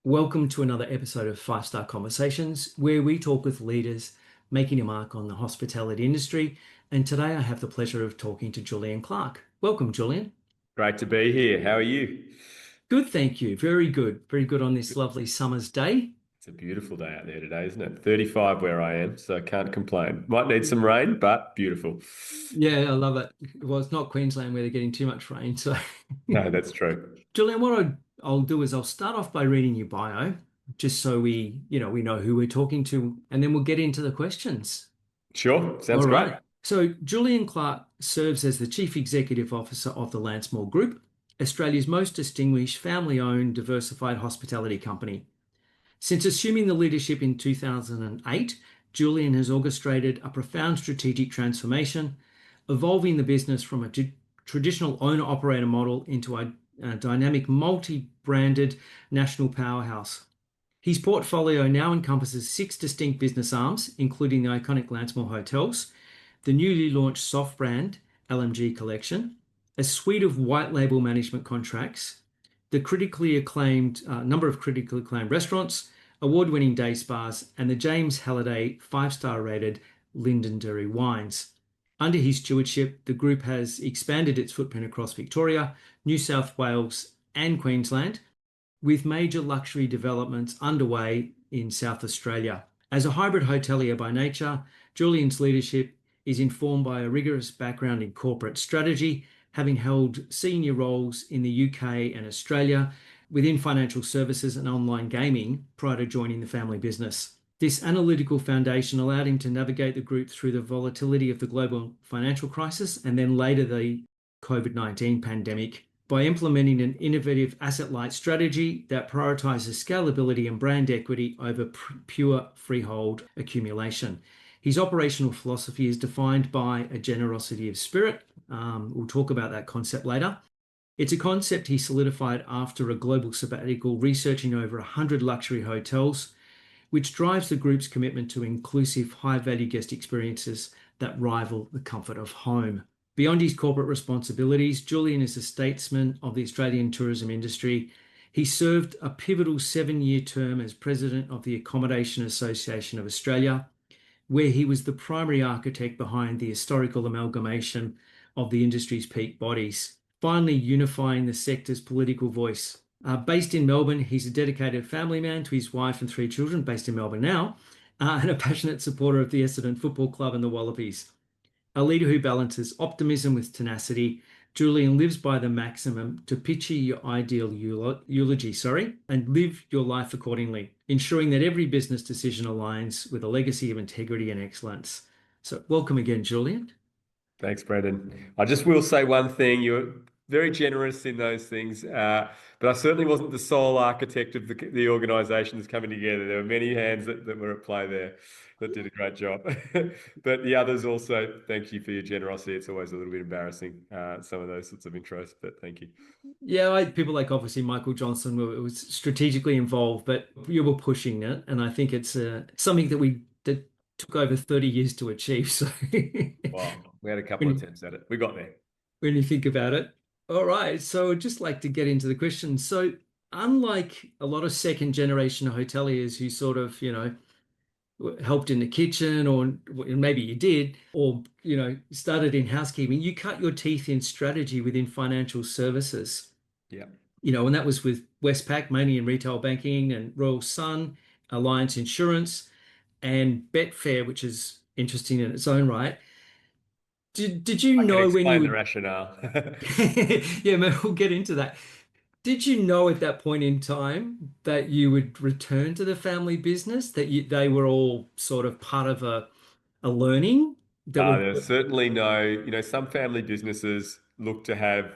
Welcome to another episode of Five Star Conversations, where we talk with leaders making a mark on the hospitality industry. And today I have the pleasure of talking to Julian Clark. Welcome, Julian. Great to be here. How are you? Good, thank you. Very good. Very good on this lovely summer's day. It's a beautiful day out there today, isn't it? 35 where I am, so I can't complain. Might need some rain, but beautiful. Yeah, I love it. Well, it's not Queensland where they're getting too much rain. So, No, that's true. Julian, I'll do is I'll start off by reading your bio, just so we know who we're talking to, and then we'll get into the questions. Sure, All sounds great. right. So Julian Clark serves as the Chief Executive Officer of the Lancemore Group, Australia's most distinguished family-owned diversified hospitality company. Since assuming the leadership in 2008, Julian has orchestrated a profound strategic transformation, evolving the business from a traditional owner-operator model into a dynamic multi-branded national powerhouse. His portfolio now encompasses six distinct business arms, including the iconic Lancemore hotels, the newly launched soft brand LMG collection, a suite of white label management contracts, the critically acclaimed number of critically acclaimed restaurants, award-winning day spas, and the James Halliday five-star rated Lindendary wines. Under his stewardship, the group has expanded its footprint across Victoria, New South Wales, and Queensland, with major luxury developments underway in South Australia. As a hybrid hotelier by nature, Julian's leadership is informed by a rigorous background in corporate strategy, having held senior roles in the UK and Australia within financial services and online gaming prior to joining the family business. This analytical foundation allowed him to navigate the group through the volatility of the global financial crisis and then later the COVID-19 pandemic by implementing an innovative asset-light strategy that prioritizes scalability and brand equity over pure freehold accumulation. His operational philosophy is defined by a generosity of spirit. We'll talk about that concept later. It's a concept he solidified after a global sabbatical researching over 100 luxury hotels, which drives the group's commitment to inclusive, high-value guest experiences that rival the comfort of home. Beyond his corporate responsibilities, Julian is a statesman of the Australian tourism industry. He served a pivotal 7-year term as president of the Accommodation Association of Australia, where he was the primary architect behind the historical amalgamation of the industry's peak bodies, finally unifying the sector's political voice. Based in Melbourne, he's a dedicated family man to his wife and 3 children, based in Melbourne now, and a passionate supporter of the Essendon Football Club and the Wallabies. A leader who balances optimism with tenacity, Julian lives by the maximum to picture your ideal eulogy, and live your life accordingly, ensuring that every business decision aligns with a legacy of integrity and excellence. So welcome again, Julian. Thanks, Brendan. I just will say one thing. You're very generous in those things, but I certainly wasn't the sole architect of the organisation that's coming together. There were many hands that were at play there that did a great job. But the others also, thank you for your generosity. It's always a little bit embarrassing, some of those sorts of intros, but thank you. Yeah, people like obviously Michael Johnson was strategically involved, but you were pushing it, and I think it's something that took over 30 years to achieve. So Wow, we had a couple when of you, attempts at it. We got there. when you think about it. All right, so I'd just like to get into the question. So unlike a lot of second generation hoteliers who sort of, helped in the kitchen, or maybe you did, or started in housekeeping, you cut your teeth in strategy within financial services. Yeah. And that was with Westpac, mainly in retail banking, and Royal Sun, Alliance Insurance, and Betfair, which is interesting in its own right. Did you I can know when you explain the would? rationale. Yeah, man, we'll get into that. Did you know at that point in time that you would return to the family business, that they were all sort of part of a learning that would? There's certainly no, some family businesses look to have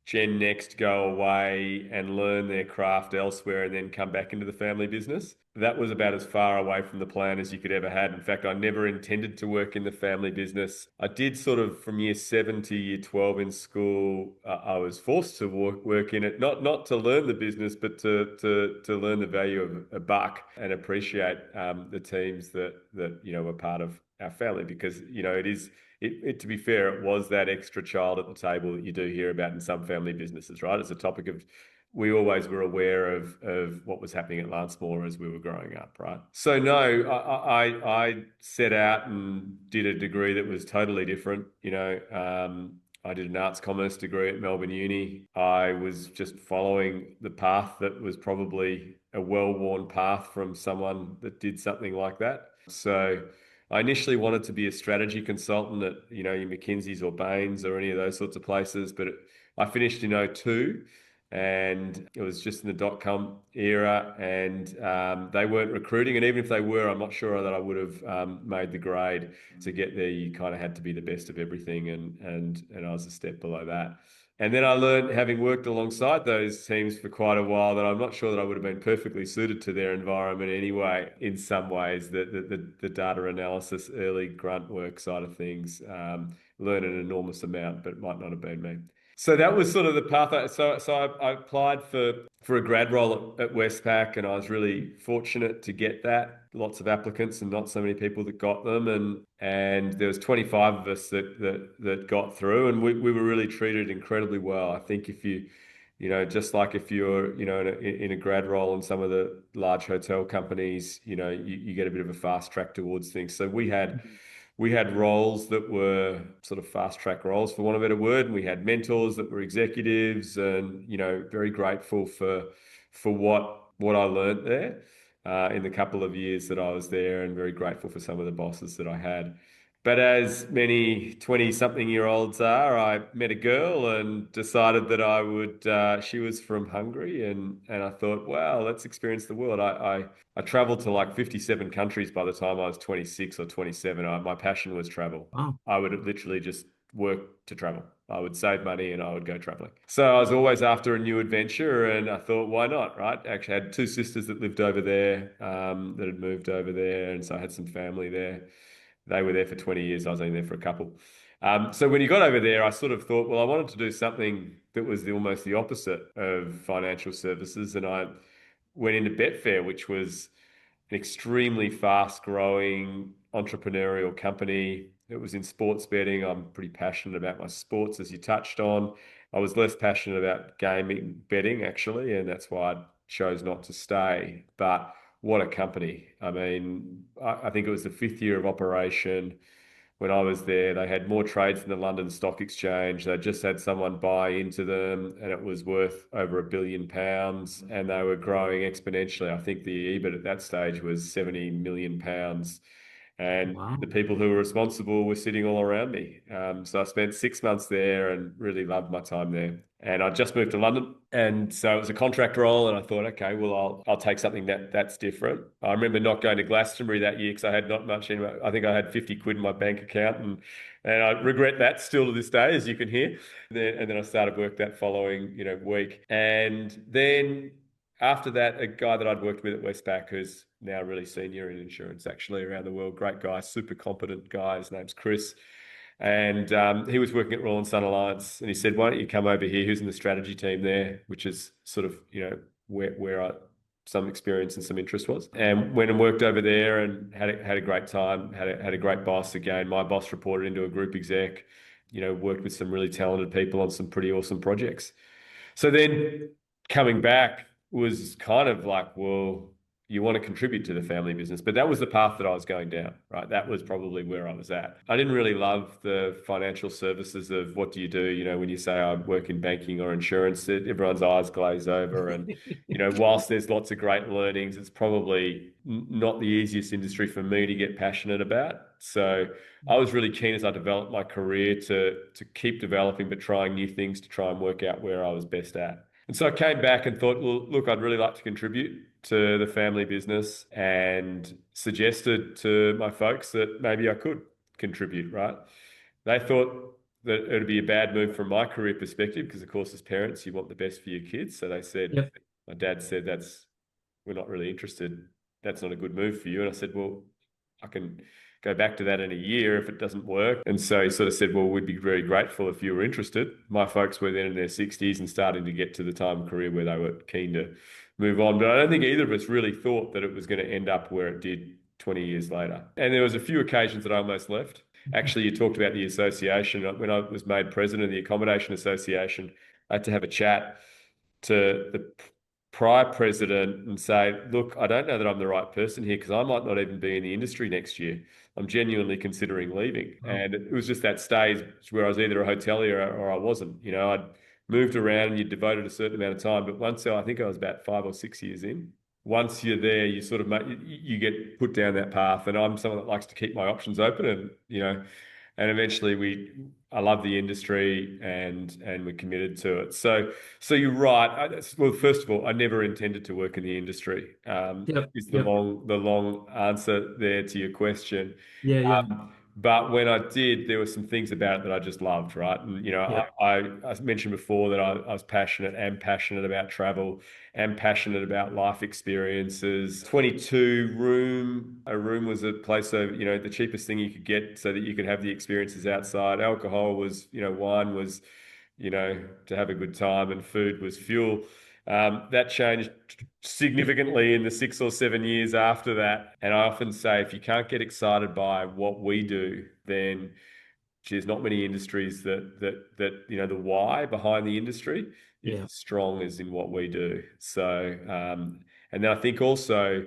Gen Next go away and learn their craft elsewhere and then come back into the family business. That was about as far away from the plan as you could ever had. In fact, I never intended to work in the family business. I did sort of from year 7 to year 12 in school. I was forced to work in it, not to learn the business, but to learn the value of a buck and appreciate the teams that were part of our family, because to be fair, it was that extra child at the table that you do hear about in some family businesses, right? It's a topic of we always were aware of what was happening at Lancemore as we were growing up, right? So no, I set out and did a degree that was totally different. I did an arts commerce degree at Melbourne Uni. I was just following the path that was probably a well-worn path from someone that did something like that. So I initially wanted to be a strategy consultant at, your McKinsey's or Bain's or any of those sorts of places, but I finished in '02 and it was just in the dot-com era, and they weren't recruiting. And even if they were, I'm not sure that I would have made the grade. To get there, you kind of had to be the best of everything, and I was a step below that. And then I learned, having worked alongside those teams for quite a while, that I'm not sure that I would have been perfectly suited to their environment anyway. In some ways, the data analysis, early grunt work side of things, learned an enormous amount, but it might not have been me. So that was sort of the path. I applied for a grad role at Westpac, and I was really fortunate to get that. Lots of applicants and not so many people that got them, and there was 25 of us that got through, and we were really treated incredibly well. I think if just like if you're, in a grad role in some of the large hotel companies, you get a bit of a fast track towards things. So we had roles that were sort of fast track roles, for want of a better word, and we had mentors that were executives, and very grateful for what I learned there in the couple of years that I was there, and very grateful for some of the bosses that I had. But as many 20-something-year-olds are, I met a girl and decided that I would. She was from Hungary, and I thought, wow, let's experience the world. I traveled to like 57 countries by the time I was 26 or 27. My passion was travel. Wow. I would literally just work to travel. I would save money and I would go traveling. So I was always after a new adventure, and I thought, why not, right? Actually, I had two sisters that lived over there, that had moved over there, and so I had some family there. They were there for 20 years. I was only there for a couple. So when you got over there, I sort of thought, well, I wanted to do something that was almost the opposite of financial services, and I went into Betfair, which was an extremely fast-growing entrepreneurial company. It was in sports betting. I'm pretty passionate about my sports, as you touched on. I was less passionate about gaming betting, actually, and that's why I chose not to stay. But what a company. I mean, I think it was the fifth year of operation. When I was there, they had more trades than the London Stock Exchange. They just had someone buy into them, and it was worth over £1 billion, and they were growing exponentially. I think the EBIT at that stage was £70 million. And Wow. the people who were responsible were sitting all around me. So I spent 6 months there and really loved my time there. And I just moved to London, and so it was a contract role. And I thought, okay, well, I'll take something that's different. I remember not going to Glastonbury that year because I had not much in. I think I had 50 quid in my bank account, and I regret that still to this day, as you can hear. And then I started work that following week, and then after that, a guy that I'd worked with at Westpac, who's now really senior in insurance, actually around the world, great guy, super competent guy. His name's Chris. And he was working at Royal and Sun Alliance, and he said, "Why don't you come over here? Who's in the strategy team there?" Which is sort of where I some experience and some interest was. And went and worked over there and had a great time. Had a great boss. Again, my boss reported into a group exec. Worked with some really talented people on some pretty awesome projects. So then coming back was kind of like, well, you want to contribute to the family business. But that was the path that I was going down, right? That was probably where I was at. I didn't really love the financial services of what do you do, when you say I work in banking or insurance, everyone's eyes glaze over. And, whilst there's lots of great learnings, it's probably not the easiest industry for me to get passionate about. So I was really keen as I developed my career to keep developing, but trying new things to try and work out where I was best at. And so I came back and thought, well, look, I'd really like to contribute to the family business, and suggested to my folks that maybe I could contribute, right? They thought that it would be a bad move from my career perspective because, of course, as parents, you want the best for your kids. So they said, Yep. my dad said, we're not really interested. That's not a good move for you. And I said, well, I can go back to that in a year if it doesn't work. And so he sort of said, well, we'd be very grateful if you were interested. My folks were then in their 60s and starting to get to the time of career where they were keen to move on. But I don't think either of us really thought that it was going to end up where it did 20 years later. And there was a few occasions that I almost left. Actually, you talked about the association. When I was made president of the Accommodation Association, I had to have a chat to the prior president and say, look, I don't know that I'm the right person here because I might not even be in the industry next year. I'm genuinely considering leaving. Wow. And it was just that stage where I was either a hotelier or I wasn't. I'd moved around and you devoted a certain amount of time. But once I think I was about 5 or 6 years in, once you're there, you sort of you get put down that path. And I'm someone that likes to keep my options open, and eventually I love the industry and we're committed to it. So you're right. Well, first of all, I never intended to work in the industry. Yep. Is Yep. the long answer there to your question. Yeah. Yeah. But when I did, there were some things about it that I just loved, right? And Yep. I mentioned before that I was passionate and passionate about travel and passionate about life experiences. 22 room, a room was a place of, the cheapest thing you could get so that you could have the experiences outside. Alcohol was, wine was, to have a good time, and food was fuel. That changed significantly in the 6 or 7 years after that. And I often say, if you can't get excited by what we do, then there's not many industries that the why behind the industry is Yeah. as strong as in what we do. So, and then I think also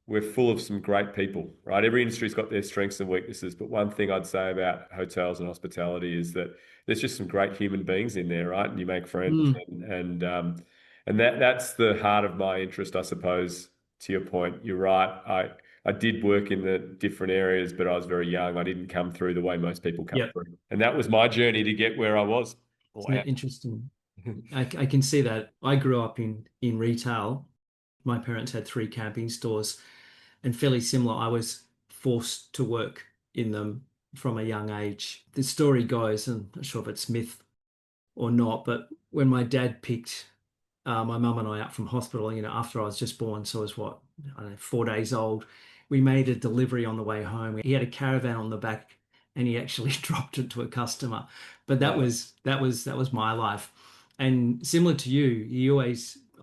we're full of some great people, right? Every industry's got their strengths and weaknesses, but one thing I'd say about hotels and hospitality is that there's just some great human beings in there, right? And you make friends, Mm. and that's the heart of my interest, I suppose. To your point, you're right. I did work in the different areas, but I was very young. I didn't come through the way most people come Yep. through, and that was my journey to get where I was. Isn't Wow. it interesting? I can see that. I grew up in retail. My parents had three camping stores, and fairly similar. I was forced to work in them from a young age. The story goes, and I'm not sure if it's myth or not, but when my dad picked my mum and I up from hospital, after I was just born, so I was what, I don't know, 4 days old. We made a delivery on the way home. He had a caravan on the back, and he actually dropped it to a customer. But that was my life. And similar to you,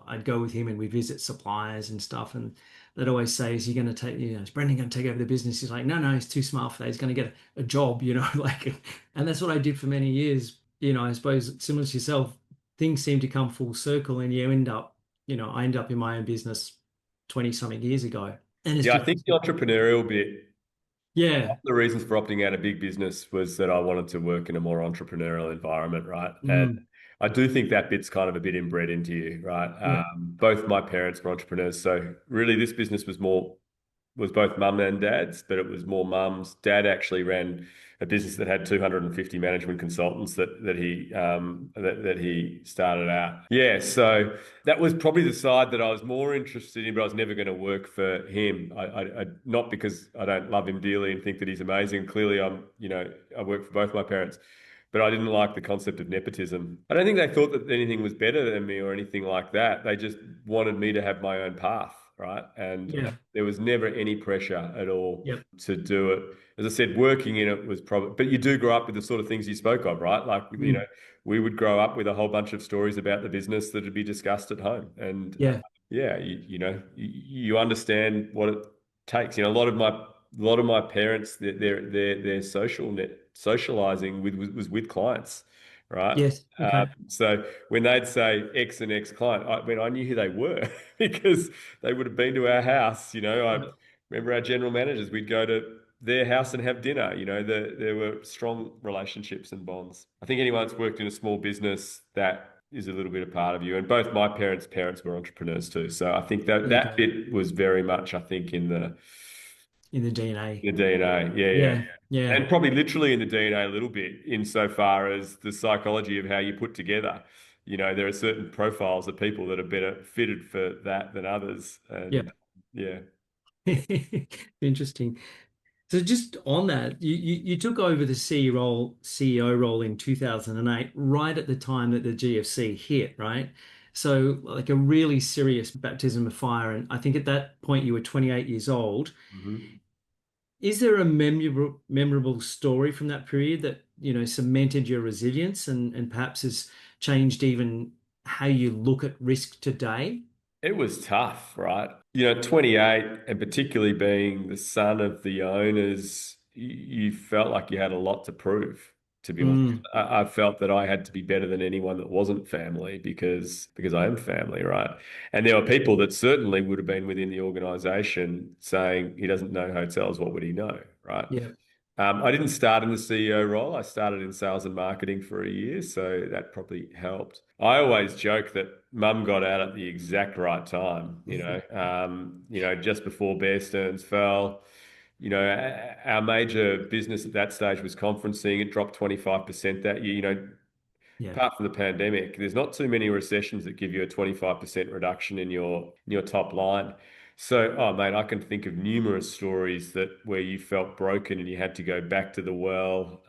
I'd go with him and we'd visit suppliers and stuff, and they'd always say, "Is he going to take, is Brendan going to take over the business?" He's like, "No, no, he's too smart for that. He's going to get a job, like." And that's what I did for many years. I suppose similar to yourself, things seem to come full circle, and I end up in my own business 20 something years ago. And it's Yeah, I just, think the entrepreneurial bit. yeah. The reasons for opting out of big business was that I wanted to work in a more entrepreneurial environment, right? And Mm, I do think that bit's kind of a bit inbred into you, right? yeah. Both my parents were entrepreneurs, so really this business was both mum and dad's, but it was more mum's. Dad actually ran a business that had 250 management consultants that he started out. Yeah, so that was probably the side that I was more interested in, but I was never going to work for him. Not because I don't love him dearly and think that he's amazing. Clearly, I work for both my parents, but I didn't like the concept of nepotism. I don't think they thought that anything was better than me or anything like that. They just wanted me to have my own path, right? And Yeah. there was never any pressure at all Yep. to do it. As I said, working in it was probably, but you do grow up with the sort of things you spoke of, right? Like, Mm, we would grow up with a whole bunch of stories about the business that would be discussed at home. And yeah. yeah, you understand what it takes. A lot of my parents, their socializing was with clients, right? Yes. Okay. So when they'd say X and X client, I knew who they were because they would have been to our house. I Yep. remember our general managers. We'd go to their house and have dinner. There were strong relationships and bonds. I think anyone that's worked in a small business, that is a little bit a part of you. And both my parents were entrepreneurs too. So I think that There you that go. bit was very much, I think, In the DNA. in the DNA. Yeah, yeah. Yeah. Yeah. And probably literally in the DNA a little bit, insofar as the psychology of how you put together. There are certain profiles of people that are better fitted for that than others. And Yep. yeah. Interesting. So just on that, you took over the CEO role in 2008, right at the time that the GFC hit, right? So like a really serious baptism of fire. And I think at that point you were 28 years old. Mhm. Is there a memorable story from that period that, cemented your resilience and perhaps has changed even how you look at risk today? It was tough, right? 28, and particularly being the son of the owners, you felt like you had a lot to prove to be honest. Mm. I felt that I had to be better than anyone that wasn't family because I am family, right? And there were people that certainly would have been within the organization saying he doesn't know hotels, what would he know, right? Yeah. I didn't start in the CEO role. I started in sales and marketing for a year, so that probably helped. I always joke that mum got out at the exact right time, just before Bear Stearns fell. Our major business at that stage was conferencing. It dropped 25% that year. Yeah. Apart from the pandemic, there's not too many recessions that give you a 25% reduction in your top line. So, oh mate, I can think of numerous stories that where you felt broken and you had to go back to the well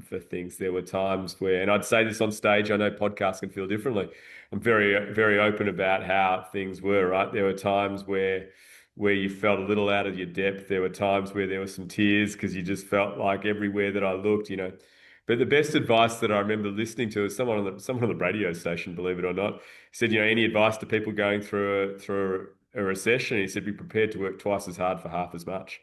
for things. There were times where, and I'd say this on stage, I know podcasts can feel differently. I'm very, very open about how things were, right? There were times where you felt a little out of your depth. There were times where there were some tears because you just felt like everywhere that I looked, but the best advice that I remember listening to is someone on the radio station, believe it or not, said, any advice to people going through a recession? He said, be prepared to work twice as hard for half as much,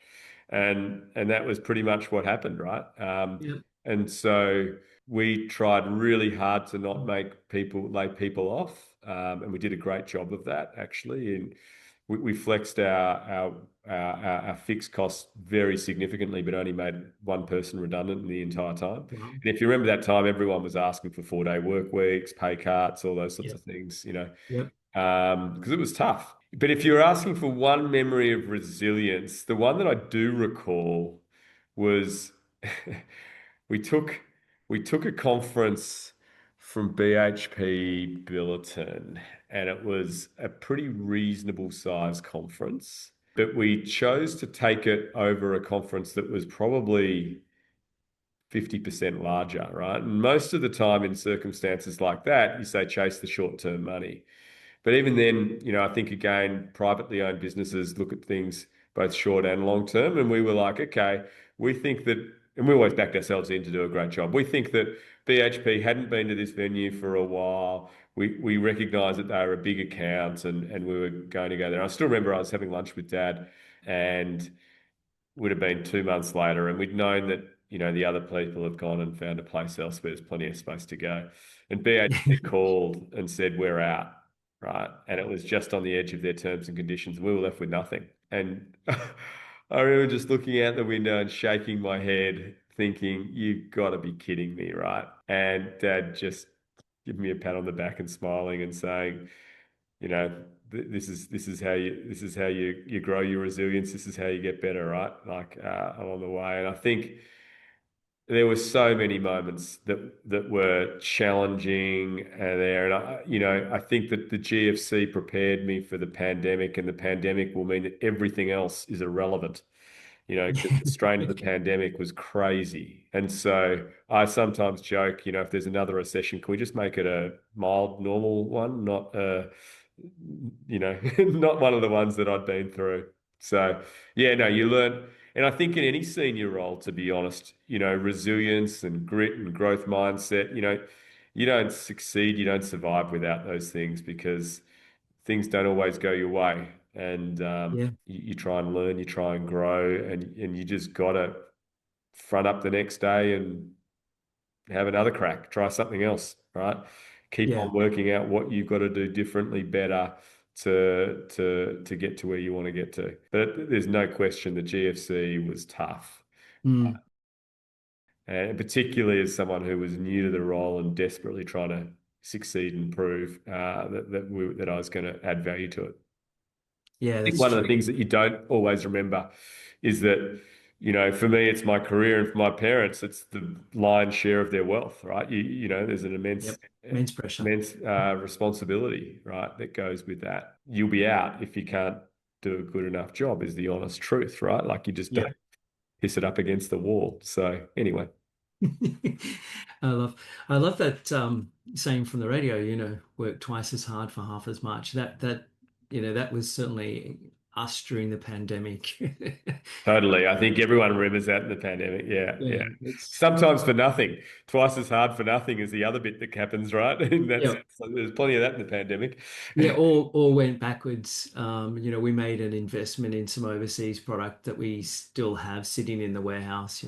and that was pretty much what happened, right? Yeah. And so we tried really hard to not make people lay people off, and we did a great job of that actually. And we flexed our fixed costs very significantly, but only made one person redundant the entire time. Wow. And if you remember that time, everyone was asking for 4-day work weeks, pay cuts, all those sorts Yeah. of things, Yep. because it was tough. But if you're asking for one memory of resilience, the one that I do recall was we took we took a conference from BHP Billiton, and it was a pretty reasonable size conference. But we chose to take it over a conference that was probably 50% larger, right? And most of the time in circumstances like that, you say chase the short-term money. But even then, I think again, privately owned businesses look at things both short and long term. And we were like, okay, we think that, and we always backed ourselves in to do a great job. We think that BHP hadn't been to this venue for a while. We recognise that they were a big account and we were going to go there. I still remember I was having lunch with Dad and would have been 2 months later, and we'd known that the other people have gone and found a place elsewhere. There's plenty of space to go, and BHP called and said we're out, right? And it was just on the edge of their terms and conditions, and we were left with nothing. And I remember just looking out the window and shaking my head, thinking, "You've got to be kidding me, right?" And Dad just giving me a pat on the back and smiling and saying, you know, this is how you grow your resilience. This is how you get better, right? Like along the way. And I think there were so many moments that were challenging there. And I think that the GFC prepared me for the pandemic, and the pandemic will mean that everything else is irrelevant. Because the strain of the pandemic was crazy. And so I sometimes joke, if there's another recession, can we just make it a mild, normal one, not not one of the ones that I'd been through. So yeah, no, you learn. And I think in any senior role, to be honest, resilience and grit and growth mindset, you don't succeed, you don't survive without those things because things don't always go your way. And Yeah. you try and learn, you try and grow, and you just gotta front up the next day and have another crack, try something else, right? Keep Yeah. on working out what you've got to do differently, better to get to where you want to get to. But there's no question the GFC was tough. Mm. And particularly as someone who was new to the role and desperately trying to succeed and prove that I was going to add value to it. Yeah, I think that's one of the true. things that you don't always remember is that, for me, it's my career, and for my parents, it's the lion's share of their wealth, right? There's an Yep. Immense pressure. immense responsibility, right, that goes with that. You'll be out if you can't do a good enough job, is the honest truth, right? Like you just Yeah. don't piss it up against the wall. So anyway. I love I love that saying from the radio, work twice as hard for half as much. That was certainly us during the pandemic. Totally. I think everyone remembers that in the pandemic. Yeah, yeah. Yeah, it's Sometimes for nothing. Twice as hard for nothing is the other bit that happens, right? In that yeah, sense. So there's plenty of that in the pandemic. yeah, all went backwards. We made an investment in some overseas product that we still have sitting in the warehouse.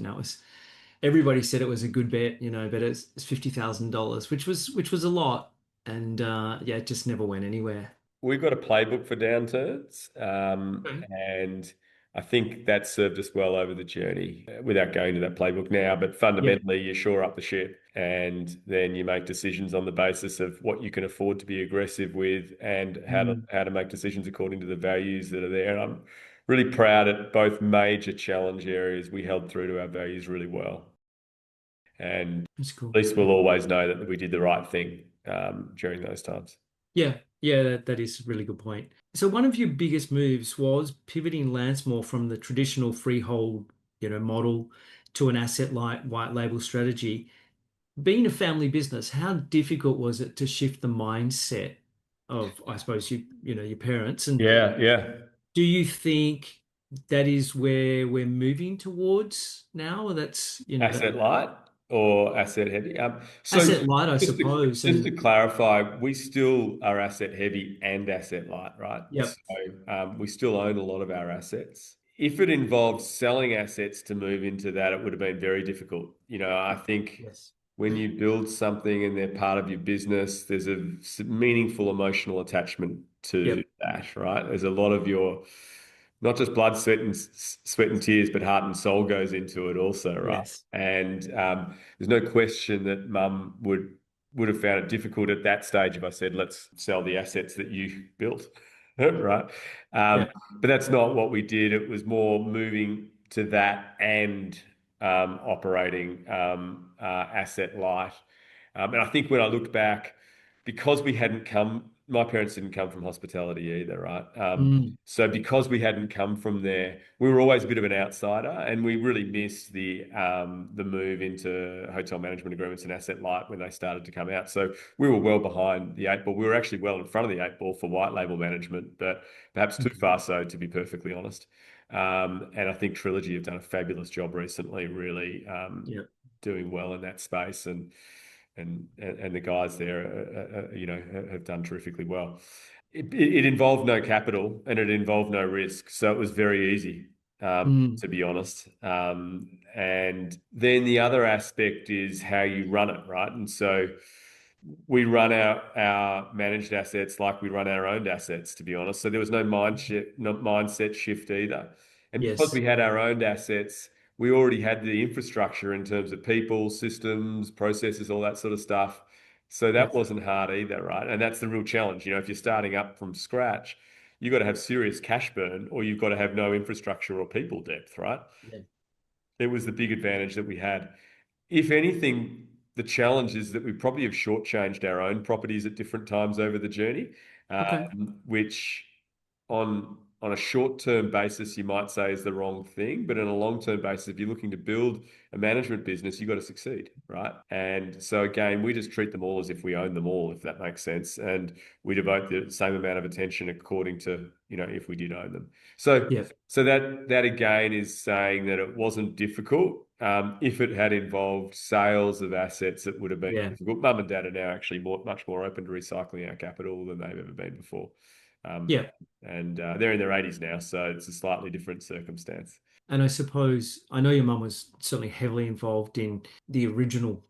everybody said it was a good bet, but it's $50,000, which was a lot, and yeah, it just never went anywhere. We've got a playbook for downturns, Okay. and I think that served us well over the journey without going to that playbook now. But Yep. fundamentally, you shore up the ship and then you make decisions on the basis of what you can afford to be aggressive with and Mm, how to make decisions according to the values that are there. And I'm really proud at both major challenge areas. We held through to our values really well. And that's cool. at least we'll always know that we did the right thing during those times. Yeah, yeah, that is a really good point. So one of your biggest moves was pivoting Lancemore from the traditional freehold, model to an asset-light white label strategy. Being a family business, how difficult was it to shift the mindset of, I suppose, your parents? And Yeah, yeah. do you think that is where we're moving towards now? Or that's, that Asset light or asset heavy? So asset light, I just to, suppose. just to And clarify, we still are asset heavy and asset light, right? yep, So we still own a lot of our assets. If it involved selling assets to move into that, it would have been very difficult. I think yes, when you build something and they're part of your business, there's a meaningful emotional attachment to yep, that, right? There's a lot of your not just blood, sweat and tears, but heart and soul goes into it also, right? yes, And there's no question that Mum would have found it difficult at that stage if I said, "Let's sell the assets that you built," right? Um, yeah, but that's not what we did. It was more moving to that and operating asset light. And I think when I look back, because we hadn't come, my parents didn't come from hospitality either, right? mm, So because we hadn't come from there, we were always a bit of an outsider, and we really missed the move into hotel management agreements and asset light when they started to come out. So we were well behind the eight ball. We were actually well in front of the eight ball for white label management, but perhaps too mm, far so, to be perfectly honest. And I think Trilogy have done a fabulous job recently, really yeah, doing well in that space, and the guys there, have done terrifically well. It involved no capital and it involved no risk, so it was very easy, mm, to be honest. And then the other aspect is how you run it, right? And so we run our managed assets like we run our owned assets, to be honest. So there was no mindset shift either. And because yes, we had our owned assets, we already had the infrastructure in terms of people, systems, processes, all that sort of stuff. So that yes, wasn't hard either, right? And that's the real challenge. If you're starting up from scratch, you've got to have serious cash burn or you've got to have no infrastructure or people depth, right? yeah, It was the big advantage that we had. If anything, the challenge is that we probably have shortchanged our own properties at different times over the journey, okay, which on a short-term basis you might say is the wrong thing, but on a long-term basis, if you're looking to build a management business, you've got to succeed, right? And so again, we just treat them all as if we own them all, if that makes sense, and we devote the same amount of attention according to if we did own them. So yeah, so that again is saying that it wasn't difficult. If it had involved sales of assets, it would have been yeah, difficult. Mum and Dad are now actually much more open to recycling our capital than they've ever been before. Um, yeah. and they're in their 80s now, so it's a slightly different circumstance. And I suppose I know your mum was certainly heavily involved in the original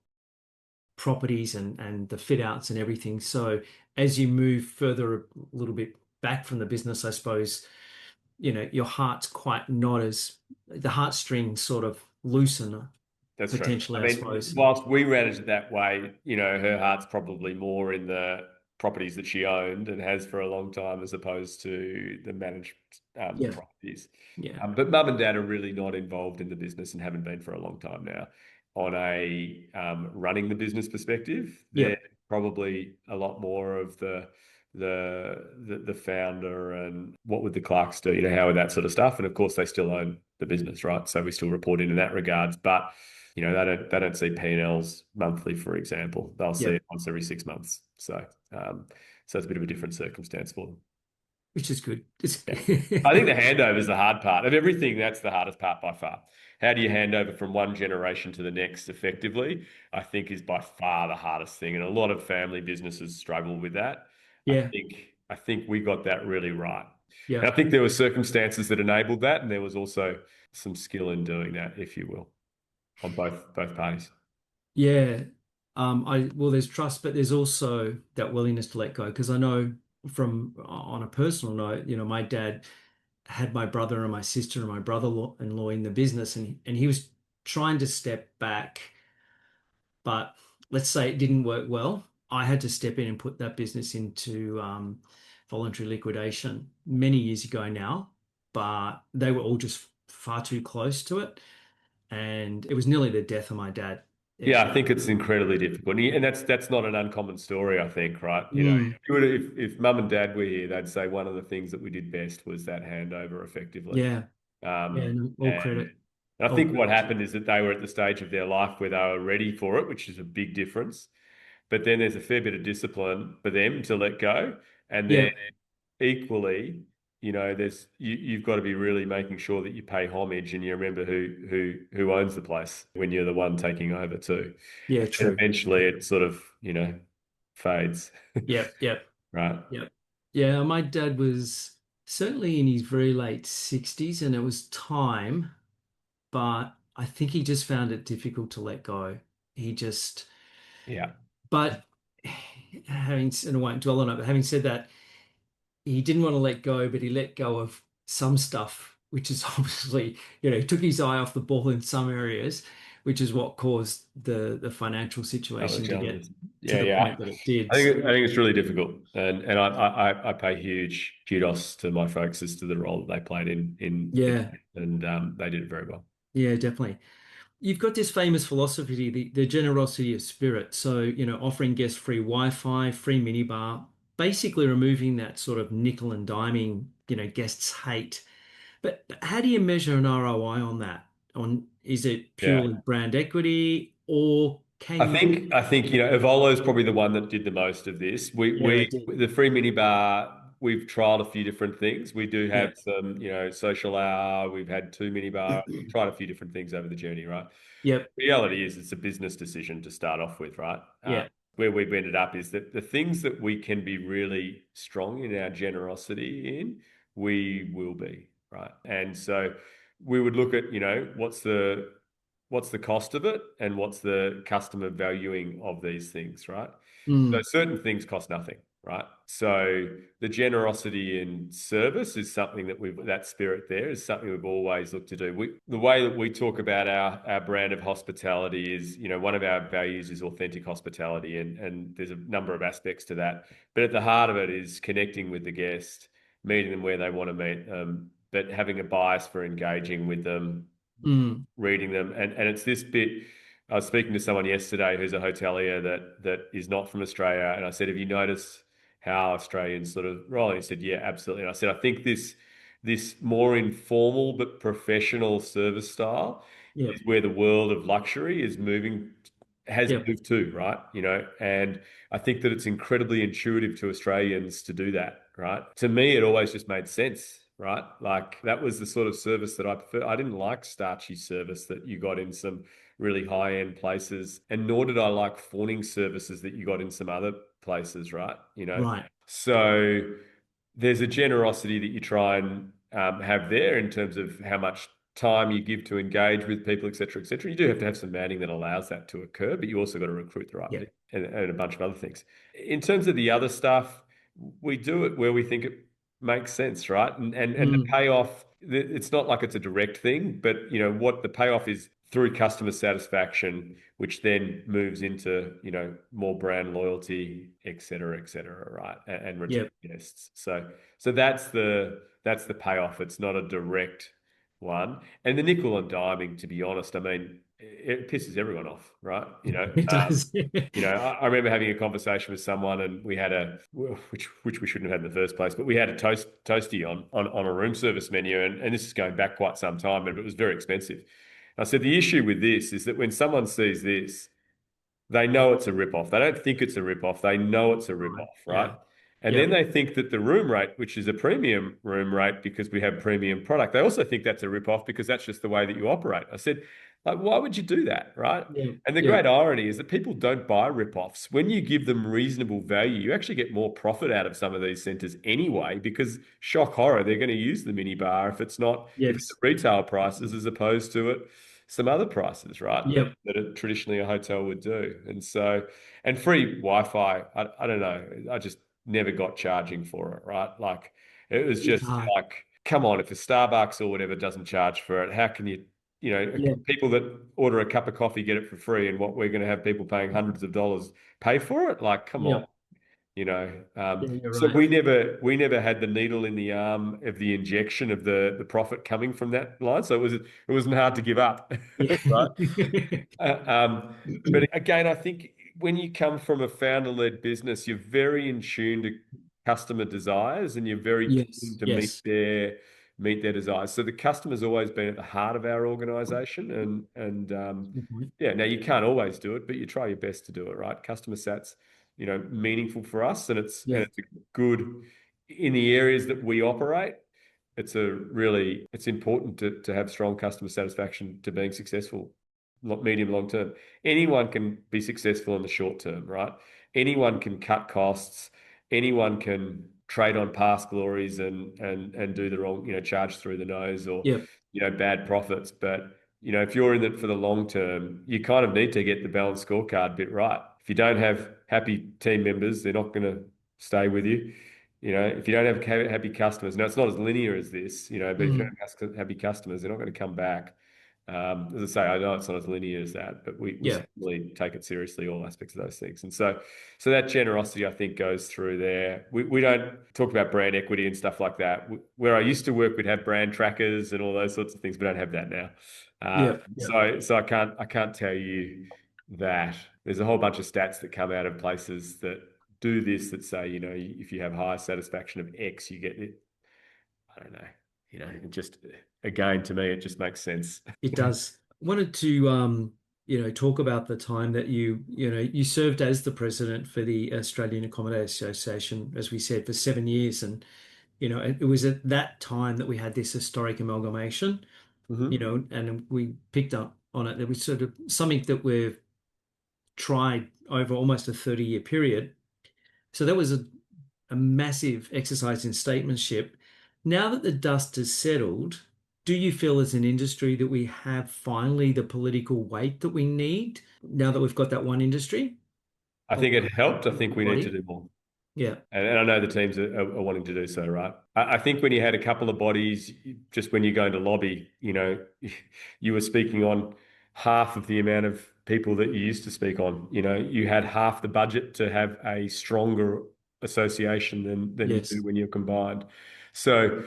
properties and the fit outs and everything. So as you move further a little bit back from the business, I suppose, your heart's quite not as the heartstrings sort of loosen That's right. I potentially, I mean, suppose. whilst we ran it that way, her heart's probably more in the properties that she owned and has for a long time as opposed to the managed Yeah, properties. yeah, But Mum and Dad are really not involved in the business and haven't been for a long time now. On a running the business perspective, they're yep, probably a lot more of the founder and what would the Clarks do, how would that sort of stuff. And of course, they still own the business, right? So we still report in that regards, but they don't see P&Ls monthly, for example. They'll see yep, it once every 6 months. So it's a bit of a different circumstance for them. which is good. It's Yeah. I think the handover is the hard part. Of everything, that's the hardest part by far. How do you hand over from one generation to the next effectively? I think is by far the hardest thing. And a lot of family businesses struggle with that. I yeah, think I think we got that really right. yeah. And I think there were circumstances that enabled that, and there was also some skill in doing that, if you will. on both parties. Yeah. Well, there's trust, but there's also that willingness to let go. Because I know from on a personal note, my dad had my brother and my sister and my brother-in-law in the business, and he was trying to step back, but let's say it didn't work well. I had to step in and put that business into voluntary liquidation many years ago now, but they were all just far too close to it, and it was nearly the death of my dad. Yeah, I It, think it's incredibly difficult, and that's not an uncommon story. I think, right? mm, If mum and dad were here, they'd say one of the things that we did best was that handover effectively. yeah, yeah, Um, no, all and credit, I all think what credit. happened is that they were at the stage of their life where they were ready for it, which is a big difference. But then there's a fair bit of discipline for them to let go, and then Yeah, equally, you've got to be really making sure that you pay homage and you remember who owns the place when you're the one taking over too. yeah, And true. eventually it sort of, fades. Yep, yep, Right. yep. Yeah, my dad was certainly in his very late 60s, and it was time, but I think he just found it difficult to let go. He just, Yeah. but and I won't dwell on it, but having said that, he didn't want to let go, but he let go of some stuff, which is obviously, he took his eye off the ball in some areas, which is what caused the financial Other situation to get challenges. to Yeah, the yeah. point that it did. I So, think I think it's really difficult, and I pay huge kudos to my folks as to the role that they played in yeah, and they did it very well. yeah, definitely. You've got this famous philosophy, the generosity of spirit. So, offering guests free Wi-Fi, free minibar, basically removing that sort of nickel and diming, guests hate. But how do you measure an ROI on that? Is it Yeah. purely brand equity, or I can you? think I think Evolo is probably the one that did the most of this. Yeah, they did. The free minibar, we've tried a few different things. We do have Yeah, some, social hour. We've had two minibar. We've tried a few different things over the journey, right? yep, Reality is it's a business decision to start off with, right? yeah, Where we've ended up is that the things that we can be really strong in our generosity in, we will be, right? And so we would look at, what's the cost of it and what's the customer valuing of these things, right? So mm, certain things cost nothing, right? So the generosity in service is something that spirit there is something we've always looked to do. The way that we talk about our brand of hospitality is, one of our values is authentic hospitality, and there's a number of aspects to that. But at the heart of it is connecting with the guest, meeting them where they want to meet them, but having a bias for engaging with them, mm, reading them. And it's this bit. I was speaking to someone yesterday who's a hotelier that is not from Australia, and I said, "Have you noticed how Australians sort of roll?" And he said, "Yeah, absolutely." And I said, "I think this more informal but professional service style yep, is where the world of luxury is moving, has yep, moved to, right? And I think that it's incredibly intuitive to Australians to do that, right? To me, it always just made sense, right? Like that was the sort of service that I prefer. I didn't like starchy service that you got in some really high-end places, and nor did I like fawning services that you got in some other places, right? right, So there's a generosity that you try and have there in terms of how much time you give to engage with people, et cetera, et cetera. You do have to have some manning that allows that to occur, but you also got to recruit the right yep, people and a bunch of other things. In terms of the other stuff, we do it where we think it makes sense, right? And the mm, payoff, it's not like it's a direct thing, but what the payoff is through customer satisfaction, which then moves into more brand loyalty, et cetera, right? And return yep. guests. So that's the payoff. It's not a direct one. And the nickel and diming, to be honest, I mean, it pisses everyone off, right? It does. I remember having a conversation with someone, and we had which we shouldn't have had in the first place, but we had a toasty on a room service menu, and this is going back quite some time, but it was very expensive. I said the issue with this is that when someone sees this, they know it's a rip-off. They don't think it's a rip-off. They know it's a Right. rip-off, right? Yeah. And then Yep. they think that the room rate, which is a premium room rate because we have premium product, they also think that's a rip-off because that's just the way that you operate. I said, like, why would you do that, right? Yep. And the great Yep. irony is that people don't buy rip-offs. When you give them reasonable value, you actually get more profit out of some of these centers anyway, because shock horror, they're going to use the minibar if it's not, if it's Yes. at retail prices as opposed to it, some other prices, right? That Yep. traditionally a hotel would do. And so, and free Wi-Fi, I don't know. I just never got charging for it, right? Like it was It's just hard. like, come on, if a Starbucks or whatever doesn't charge for it, how can you, Yeah. people that order a cup of coffee get it for free, and what we're going to have people paying hundreds of dollars pay for it? Like, come on, Yep. you know. Yeah, you're So right. we never had the needle in the arm of the injection of the profit coming from that line. So it wasn't hard to give up, Yeah. right? But again, I think when you come from a founder-led business, you're very in tune to customer desires, and you're very keen Yes. to Yes. meet their desires. So the customer's always been at the heart of our organization, and Good point. yeah. Now you can't always do it, but you try your best to do it, right? Customer sat's meaningful for us, and Yeah. it's a good in the areas that we operate. It's important to have strong customer satisfaction to being successful, medium, long term. Anyone can be successful in the short term, right? Anyone can cut costs. Anyone can trade on past glories and do the wrong, charge through the nose, or, Yep. bad profits. But, if you're in it for the long term, you kind of need to get the balanced scorecard bit right. If you don't have happy team members, they're not going to stay with you. If you don't have happy customers, now it's not as linear as this, but if you don't Mm. have happy customers, they're not going to come back. As I say, I know it's not as linear as that, but we Yeah. certainly take it seriously, all aspects of those things. And so that generosity, I think, goes through there. We don't talk about brand equity and stuff like that. Where I used to work, we'd have brand trackers and all those sorts of things. We don't have that now. Yep. Yep. So I can't tell you that. There's a whole bunch of stats that come out of places that do this, that say, if you have high satisfaction of X, you get it. I don't know. It just, again, to me, it just makes sense. It does. Wanted to talk about the time that you served as the president for the Australian Accommodation Association, as we said, for 7 years. And it was at that time that we had this historic amalgamation, Hmm. and we picked up on it. It was sort of something that we've tried over almost a 30-year period. So that was a massive exercise in statesmanship. Now that the dust has settled, do you feel as an industry that we have finally the political weight that we need now that we've got that one industry I or think it helped. I think we need to body? do more. Yeah. And I know the teams are wanting to do so, right? I think when you had a couple of bodies, just when you're going to lobby, you were speaking on half of the amount of people that you used to speak on. You had half the budget to have a stronger association than you do Yes. when you're combined. So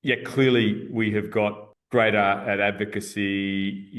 yeah, clearly we have got greater at advocacy,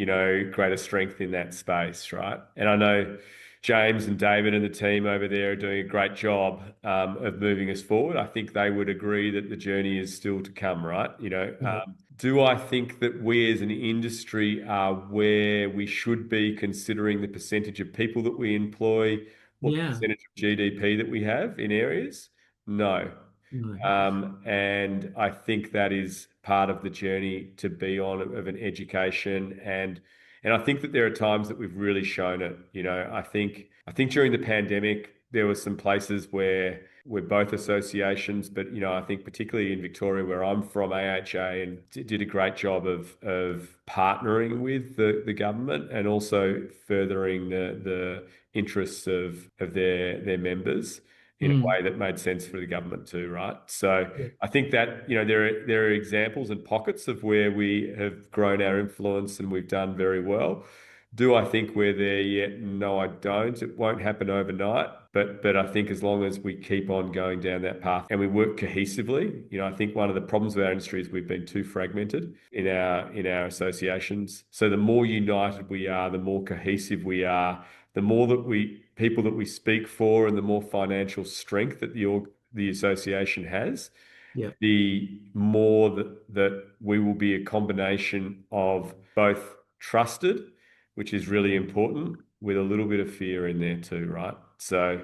greater strength in that space, right? And I know James and David and the team over there are doing a great job of moving us forward. I think they would agree that the journey is still to come, right? Yeah. Do I think that we as an industry are where we should be, considering the percentage of people that we employ or the Yeah. percentage of GDP that we have in areas? No. No. And I think that is part of the journey to be on, of an education, and I think that there are times that we've really shown it. I think during the pandemic there were some places where we're both associations, but I think particularly in Victoria, where I'm from, AHA, and did a great job of partnering with the government, and also furthering the interests of their members in a Mm. way that made sense for the government too, right? So Yeah. I think that there are examples and pockets of where we have grown our influence and we've done very well. Do I think we're there yet? No, I don't. It won't happen overnight, but I think as long as we keep on going down that path and we work cohesively, I think one of the problems with our industry is we've been too fragmented in our associations. So the more united we are, the more cohesive we are, the more that people that we speak for, and the more financial strength that the association has, Yeah. the more that we will be a combination of both trusted, which is really important, with a little bit of fear in there too, right? So,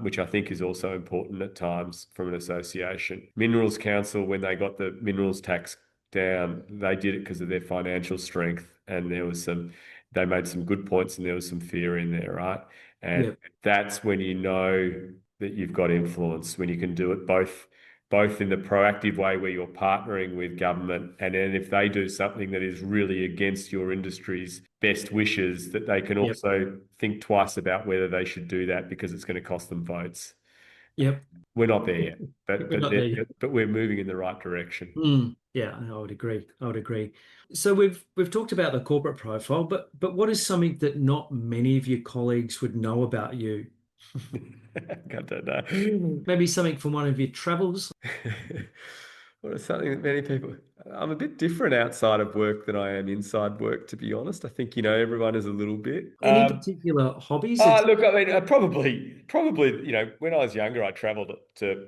which I think is also important at times from an association. Minerals Council, when they got the minerals tax down, they did it because of their financial strength, and they made some good points, and there was some fear in there, right? And Yeah. that's when you know that you've got influence, when you can do it both both in the proactive way where you're partnering with government, and then if they do something that is really against your industry's best wishes, that they can Yep. also think twice about whether they should do that because it's going to cost them votes. Yep. We're not there yet, but We're not there yet. but we're moving in the right direction. Yeah, I would agree. I would agree. So we've talked about the corporate profile, but what is something that not many of your colleagues would know about you? I don't know. Maybe something from one of your travels? What is something that many people... I'm a bit different outside of work than I am inside work, to be honest. I think, everyone is a little bit. Any particular hobbies? It's Look, I mean, probably, when I was younger, I traveled to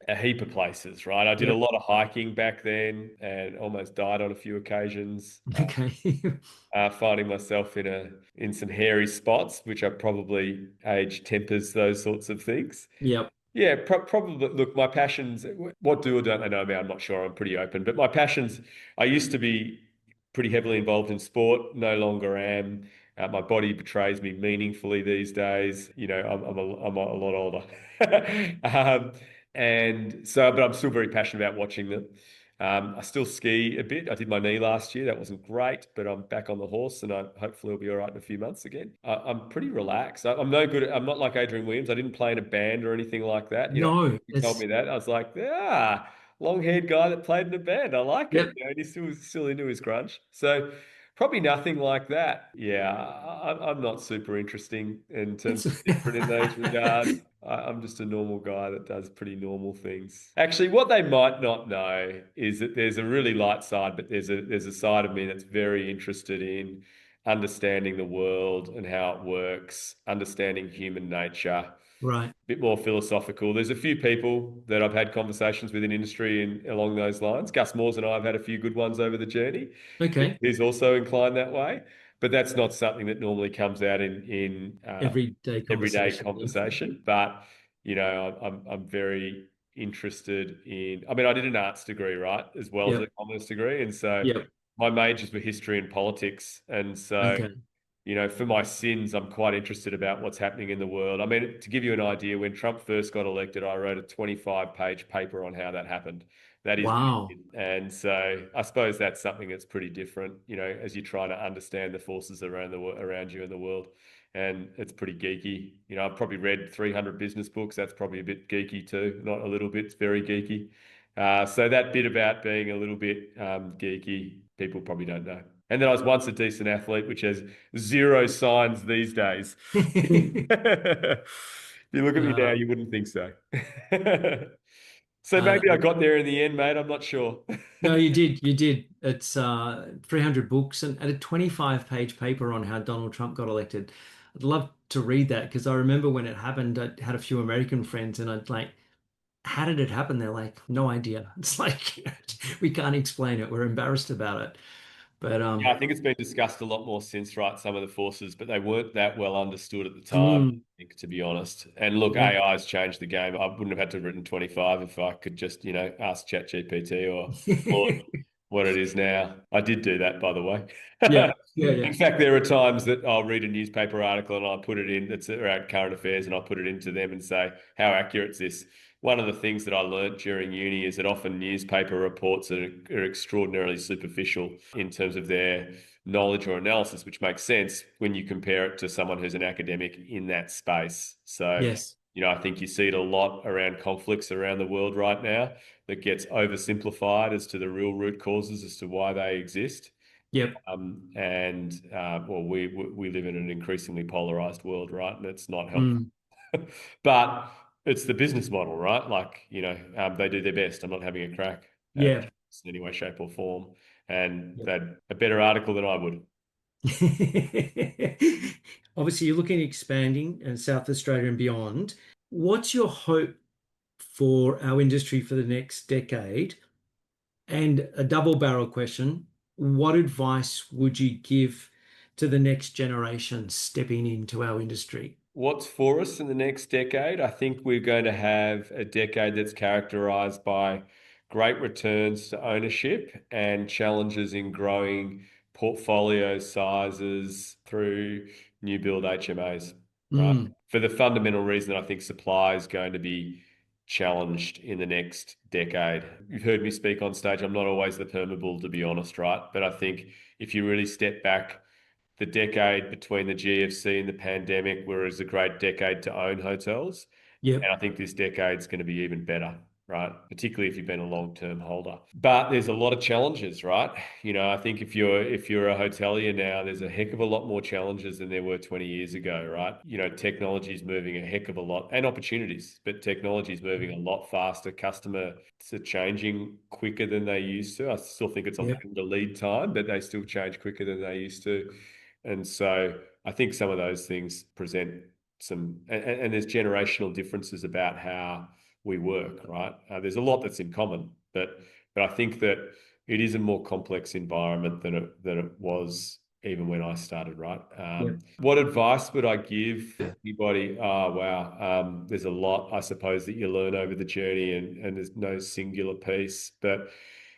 a heap of places, right? I did a yep. lot of hiking back then and almost died on a few occasions, Okay. finding myself in some hairy spots, which are probably age tempers those sorts of things. Yep. Yeah, probably. Look, my passions, what do or don't they know me? I'm not sure. I'm pretty open. But my passions, I used to be pretty heavily involved in sport, no longer am. My body betrays me meaningfully these days. I'm a lot older. um, and so, but I'm still very passionate about watching them. I still ski a bit. I did my knee last year. That wasn't great, but I'm back on the horse and I hopefully will be all right in a few months again. I'm pretty relaxed. I'm no good. I'm not like Adrian Williams. I didn't play in a band or anything like that. No, You told it's me that. I was like, long-haired guy that played in a band. I like it. yep. And he's still into his grunge. So probably nothing like that. Yeah, I'm not super interesting in terms It's of different in those regards. I'm just a normal guy that does pretty normal things. Actually, what they might not know is that there's a really light side, but there's a side of me that's very interested in understanding the world and how it works, understanding human nature, right. bit more philosophical. There's a few people that I've had conversations with in industry and along those lines. Gus Moores and I have had a few good ones over the journey. Okay. He's also inclined that way, but that's not something that normally comes out in Everyday everyday conversation. conversation. But I'm very interested in. I mean, I did an arts degree, right, as well as a Yep. commerce degree, and so Yep. my majors were history and politics, and so Okay. for my sins, I'm quite interested about what's happening in the world. I mean, to give you an idea, when Trump first got elected, I wrote a 25-page paper on how that happened. That is Wow. wicked. And so I suppose that's something that's pretty different, as you try to understand the forces around you in the world. And it's pretty geeky. I've probably read 300 business books. That's probably a bit geeky too. Not a little bit, it's very geeky. So that bit about being a little bit geeky, people probably don't know. And then I was once a decent athlete, which has zero signs these days. If you look at me now, Um, you wouldn't think so. So uh, maybe I got there in the end, mate. I'm not sure. no, you did. You did. It's 300 books and a 25-page paper on how Donald Trump got elected. I'd love to read that because I remember when it happened, I had a few American friends and I'd like, how did it happen? They're like, no idea. It's like we can't explain it. We're embarrassed about it. But Yeah, I think it's been discussed a lot more since, right? Some of the forces, but they weren't that well understood at the time, I mm, think, to be honest. And look, yeah. AI has changed the game. I wouldn't have had to have written 25 if I could just, ask ChatGPT or Claude what it is now. I did do that, by the way. Yeah, yeah, yeah. In fact, there are times that I'll read a newspaper article and I'll put it in that's around current affairs and I'll put it into them and say, how accurate is this? One of the things that I learnt during uni is that often newspaper reports are extraordinarily superficial in terms of their knowledge or analysis, which makes sense when you compare it to someone who's an academic in that space. So, Yes. I think you see it a lot around conflicts around the world right now that gets oversimplified as to the real root causes as to why they exist. Yep. Well, we live in an increasingly polarized world, right? And it's not helpful. Mm, But it's the business model, right? Like, they do their best. I'm not having a crack at yeah. this in any way, shape, or form. And Yep. they'd a better article than I would. Obviously, you're looking at expanding in South Australia and beyond. What's your hope for our industry for the next decade? And a double barrel question, what advice would you give to the next generation stepping into our industry? What's for us in the next decade? I think we're going to have a decade that's characterized by great returns to ownership and challenges in growing portfolio sizes through new build HMAs, right? Mm, For the fundamental reason that I think supply is going to be challenged in the next decade. You've heard me speak on stage. I'm not always the permeable, to be honest, right? But I think if you really step back, the decade between the GFC and the pandemic was a great decade to own hotels. Yep. And I think this decade's going to be even better, right? Particularly if you've been a long-term holder. But there's a lot of challenges, right? I think if you're a hotelier now, there's a heck of a lot more challenges than there were 20 years ago, right? Technology is moving a heck of a lot, and opportunities, but technology is moving a lot faster. Customers are changing quicker than they used to. I still think it's a Yep. longer lead time, but they still change quicker than they used to. And so I think some of those things present and there's generational differences about how we work, right? There's a lot that's in common, but I think that it is a more complex environment than it was even when I started, right? Yep. What advice would I give anybody? Oh, wow. There's a lot, I suppose, that you learn over the journey, and there's no singular piece. But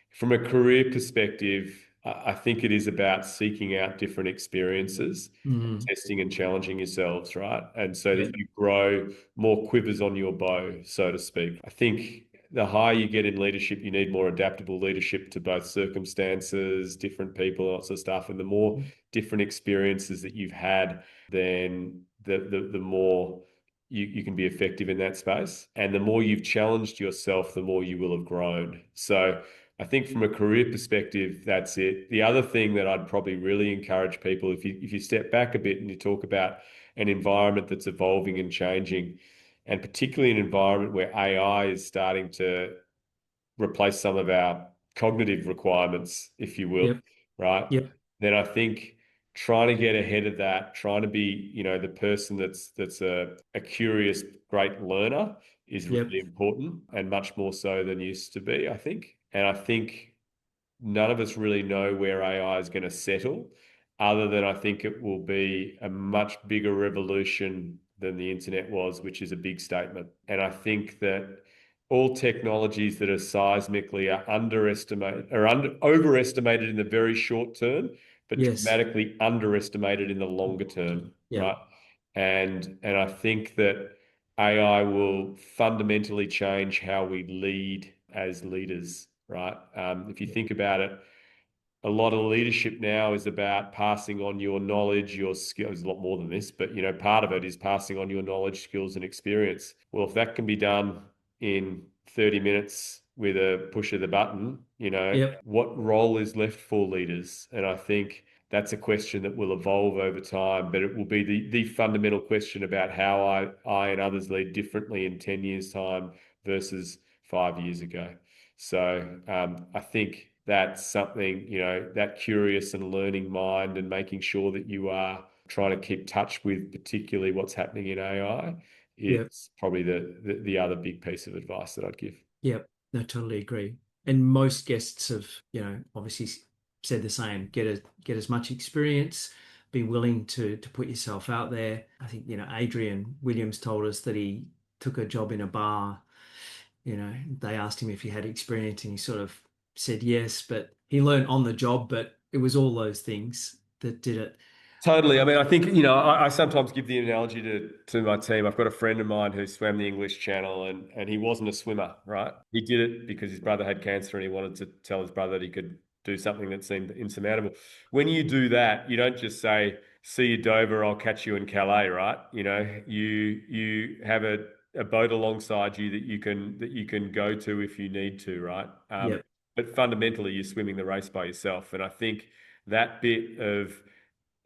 from a career perspective, I think it is about seeking out different experiences, Mm. testing and challenging yourselves, right? And so that Yep. you grow more quivers on your bow, so to speak. I think the higher you get in leadership, you need more adaptable leadership to both circumstances, different people, lots of stuff. And the more different experiences that you've had, then the more you can be effective in that space. And the more you've challenged yourself, the more you will have grown. So I think from a career perspective, that's it. The other thing that I'd probably really encourage people, if you step back a bit and you talk about an environment that's evolving and changing, and particularly an environment where AI is starting to replace some of our cognitive requirements, if you will, Yep. right? Yep. Then I think trying to get ahead of that, trying to be, the person that's a curious, great learner is Yep. really important, and much more so than used to be, I think. And I think none of us really know where AI is going to settle, other than I think it will be a much bigger revolution than the internet was, which is a big statement. And I think that all technologies that are seismically are overestimated in the very short term, but Yes. dramatically underestimated in the longer term, Yep. right? And I think that AI will fundamentally change how we lead as leaders, right? If you Yep. think about it, a lot of leadership now is about passing on your knowledge, your skills. A lot more than this, but part of it is passing on your knowledge, skills, and experience. Well, if that can be done in 30 minutes with a push of the button, Yep. what role is left for leaders? And I think that's a question that will evolve over time, but it will be the fundamental question about how I and others lead differently in 10 years' time versus 5 years ago. So I think that's something, that curious and learning mind, and making sure that you are trying to keep touch with particularly what's happening in AI, Yep. it's probably the other big piece of advice that I'd give. Yep. No, totally agree. And most guests have, obviously said the same. Get as much experience, be willing to put yourself out there. I think, Adrian Williams told us that he took a job in a bar. They asked him if he had experience and he sort of said yes, but he learned on the job, but it was all those things that did it. Totally. I mean, I think, I sometimes give the analogy to my team. I've got a friend of mine who swam the English Channel, and he wasn't a swimmer, right? He did it because his brother had cancer and he wanted to tell his brother that he could do something that seemed insurmountable. When you do that, you don't just say, see you Dover, I'll catch you in Calais, right? You have a boat alongside you that you can go to if you need to, right? Yep. But fundamentally, you're swimming the race by yourself. And I think that bit of,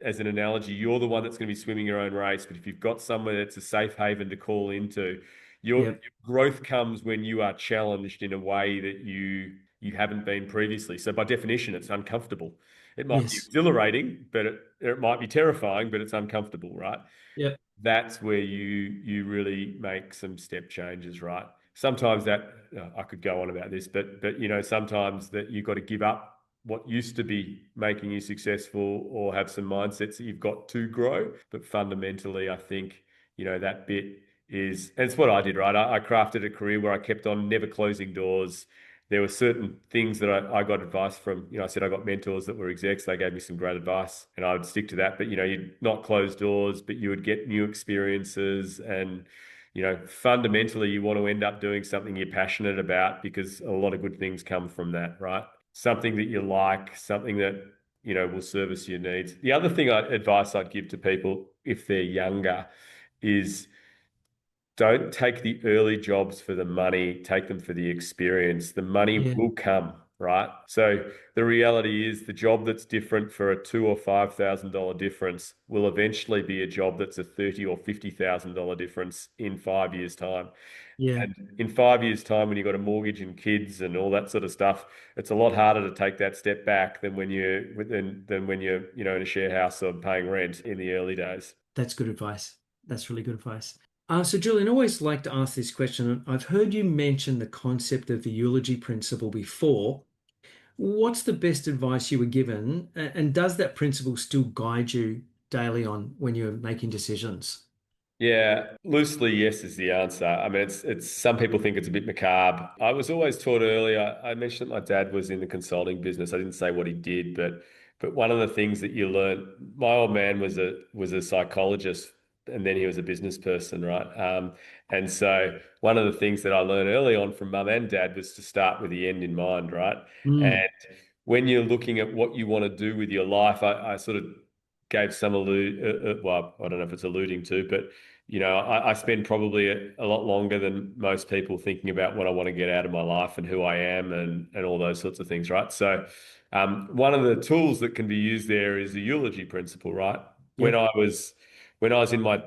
as an analogy, you're the one that's going to be swimming your own race. But if you've got somewhere that's a safe haven to call into, your Yep. growth comes when you are challenged in a way that you haven't been previously. So by definition, it's uncomfortable. It might be Yes. exhilarating, but it might be terrifying, but it's uncomfortable, right? Yep. That's where you really make some step changes, right? Sometimes that I could go on about this, but sometimes that you've got to give up what used to be making you successful, or have some mindsets that you've got to grow. But fundamentally, I think that bit is, and it's what I did, right? I crafted a career where I kept on never closing doors. There were certain things that I got advice from. I said I got mentors that were execs. They gave me some great advice, and I would stick to that. But you'd not close doors, but you would get new experiences, and Fundamentally, you want to end up doing something you're passionate about because a lot of good things come from that, right? Something that you like, something that, will service your needs. The other advice I'd give to people if they're younger is don't take the early jobs for the money, take them for the experience. The money Yeah. will come, right? So the reality is the job that's different for a two or $5,000 difference will eventually be a job that's a 30 or $50,000 difference in 5 years' time. Yeah. And in 5 years' time, when you've got a mortgage and kids and all that sort of stuff, it's a lot harder to take that step back than when you're, in a share house or paying rent in the early days. That's good advice. That's really good advice. So, Julian, I always like to ask this question. I've heard you mention the concept of the eulogy principle before. What's the best advice you were given, and does that principle still guide you daily on when you're making decisions? Yeah, loosely yes is the answer. I mean, it's some people think it's a bit macabre. I was always taught earlier. I mentioned that my dad was in the consulting business. I didn't say what he did, but one of the things that you learn, my old man was a psychologist, and then he was a business person, right? And so one of the things that I learned early on from mum and dad was to start with the end in mind, right? And Mm, when you're looking at what you want to do with your life, I sort of gave some well, I don't know if it's alluding to, but I spend probably a lot longer than most people thinking about what I want to get out of my life and who I am and all those sorts of things, right? So, one of the tools that can be used there is the eulogy principle, right? When yep. I was when I was in my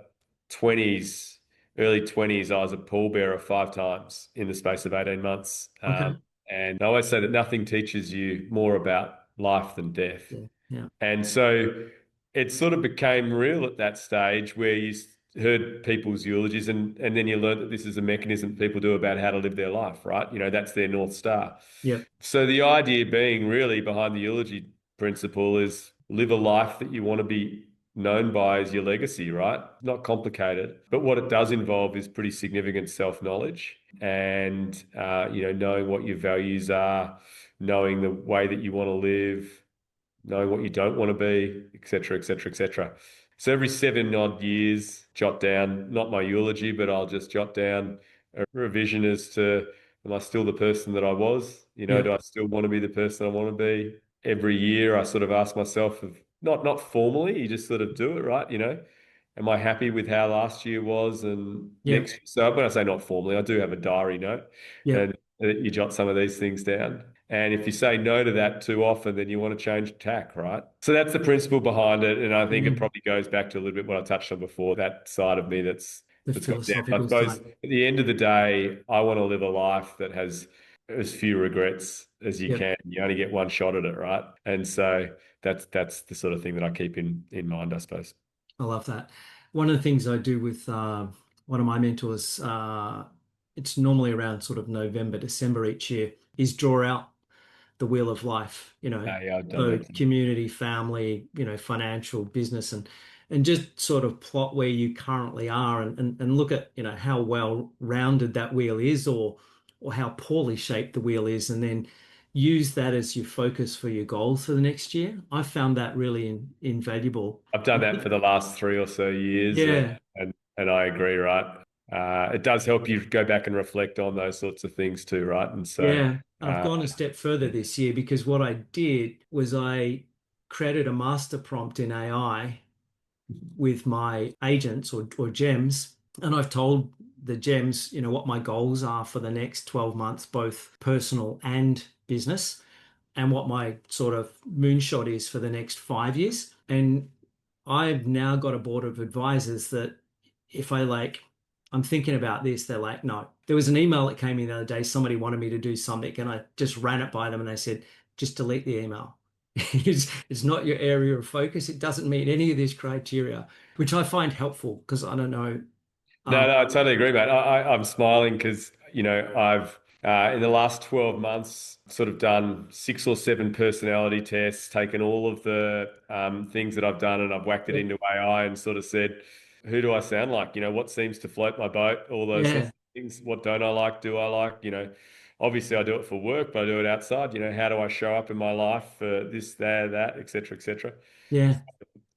20s, early 20s, I was a pallbearer 5 times in the space of 18 months. Okay. And I always say that nothing teaches you more about life than death. Yeah. Yeah. And so it sort of became real at that stage where heard people's eulogies and then you learned that this is a mechanism people do about how to live their life, right? That's their North Star. Yep. So the idea being really behind the eulogy principle is live a life that you want to be known by as your legacy, right? Not complicated, but what it does involve is pretty significant self-knowledge and knowing what your values are, knowing the way that you want to live, knowing what you don't want to be, etc., etc., etc. So every 7 odd years, jot down, not my eulogy, but I'll just jot down a revision as to, am I still the person that I was? Do Yep. I still want to be the person I want to be? Every year I sort of ask myself, not formally, you just sort of do it, right? Am I happy with how last year was? And Yep. so when I say not formally, I do have a diary note Yep. and you jot some of these things down. And if you say no to that too often, then you want to change tack, right? So that's the principle behind it. And I think it Mm, probably goes back to a little bit what I touched on before, that side of me the that's got down. I philosophical suppose side. at the end of the day, I want to live a life that has as few regrets as you Yep. can. You only get one shot at it, right? And so that's the sort of thing that I keep in mind, I suppose. I love that. One of the things I do with one of my mentors, it's normally around sort of November, December each year, is draw out the wheel of life, Yeah, I've done so that too. community, family, financial, business, and just sort of plot where you currently are and look at, how well rounded that wheel is or how poorly shaped the wheel is, and then use that as your focus for your goals for the next year. I found that really invaluable. I've done that for the last 3 or so years, Yeah, and I agree, right? It does help you go back and reflect on those sorts of things too, right? And so, yeah. I've uh, gone a step further this year because what I did was I created a master prompt in AI with my agents or gems, and I've told the gems, what my goals are for the next 12 months, both personal and business, and what my sort of moonshot is for the next 5 years. And I've now got a board of advisors that if I like, I'm thinking about this, they're like, no. There was an email that came in the other day. Somebody wanted me to do something, and I just ran it by them, and they said, just delete the email. It's not your area of focus. It doesn't meet any of this criteria, which I find helpful because I don't know. no, Um, no, I totally agree, mate. I'm smiling because, I've in the last 12 months sort of done 6 or 7 personality tests, taken all of the things that I've done and I've whacked it yeah, into AI and sort of said, who do I sound like? What seems to float my boat? All those sorts yeah, of things. What don't I like? Do I like? Obviously I do it for work, but I do it outside. How do I show up in my life for this, that, et cetera, et cetera. yeah,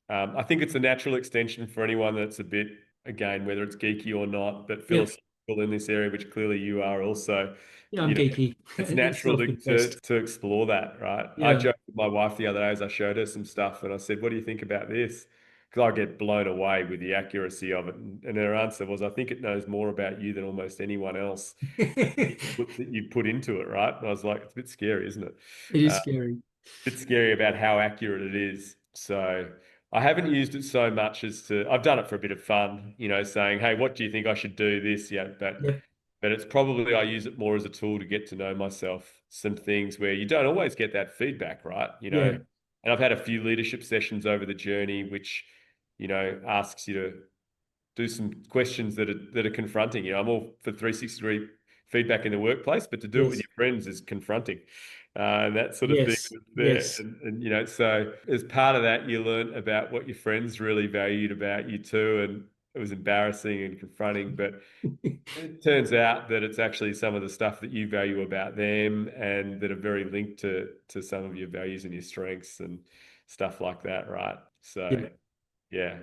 I think it's a natural extension for anyone that's a bit again, whether it's geeky or not, but Yep. philosophical in this area, which clearly you are also, Yeah, I'm you know, geeky. it's natural Self-confessed. to explore that, right? I Yeah. joked with my wife the other day as I showed her some stuff, and I said, "What do you think about this?" Because I get blown away with the accuracy of it. And her answer was, "I think it knows more about you than almost anyone else It that you put into it, right?" And I was like, "It's a bit scary, isn't it?" is Uh, scary. bit scary about how accurate it is. So I haven't used it so much as to, I've done it for a bit of fun, saying, "Hey, what do you think I should do this?" Yeah, Yep. but it's probably I use it more as a tool to get to know myself. Some things where you don't always get that feedback, right? Yeah. And I've had a few leadership sessions over the journey, which, asks you to do some questions that are confronting. I'm all for 360-degree feedback in the workplace, but to do it with Yes. your friends is confronting. And that sort of thing Yes. is there. Yes. And so as part of that, you learn about what your friends really valued about you too. And it was embarrassing and confronting, but it turns out that it's actually some of the stuff that you value about them and that are very linked to some of your values and your strengths and stuff like that, right? So Yeah. yeah.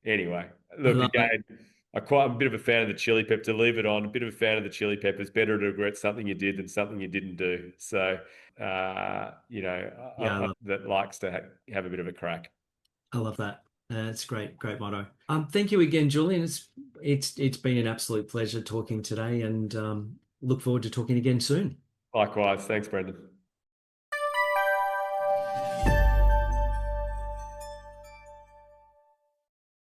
Anyway, I look love it. again. I'm a bit of a fan of the chili pepper. To leave it on, a bit of a fan of the chili peppers. Better to regret something you did than something you didn't do. So, Yeah, that likes to have a bit of a crack. I love that. It's great, great motto. Thank you again, Julian. It's been an absolute pleasure talking today, and look forward to talking again soon. Likewise. Thanks, Brendan.